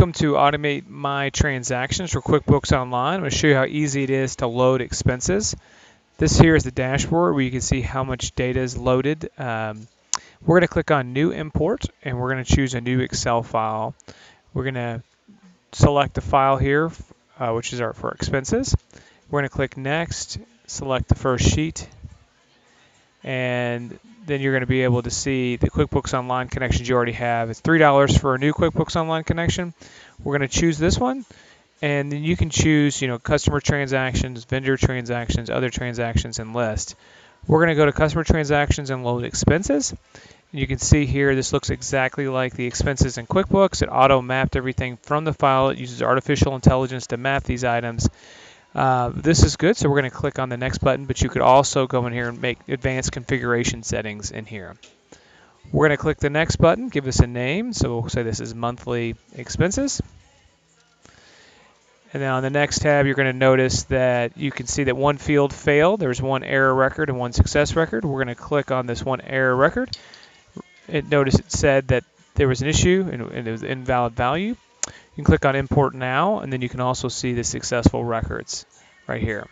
Welcome to Automate My Transactions for QuickBooks Online. I'm going to show you how easy it is to load expenses. This here is the dashboard where you can see how much data is loaded. We're going to click on New Import and we're going to choose a new Excel file. We're going to select the file here, which is for expenses. We're going to click Next, select the first sheet, and then you're going to be able to see the QuickBooks Online connections you already have. It's $3 for a new QuickBooks Online connection. We're going to choose this one, and then you can choose, customer transactions, vendor transactions, other transactions, and list. We're going to go to customer transactions and load expenses. And you can see here this looks exactly like the expenses in QuickBooks. It auto-mapped everything from the file. It uses artificial intelligence to map these items. This is good, so we're going to click on the next button, but you could also go in here and make advanced configuration settings in here. We're going to click the next button, give this a name, so we'll say this is monthly expenses. And then on the next tab, you're going to notice that you can see that one field failed. There's one error record and one success record. We're going to click on this one error record. Notice it said that there was an issue and it was invalid value. You can click on Import Now, and then you can also see the successful records right here.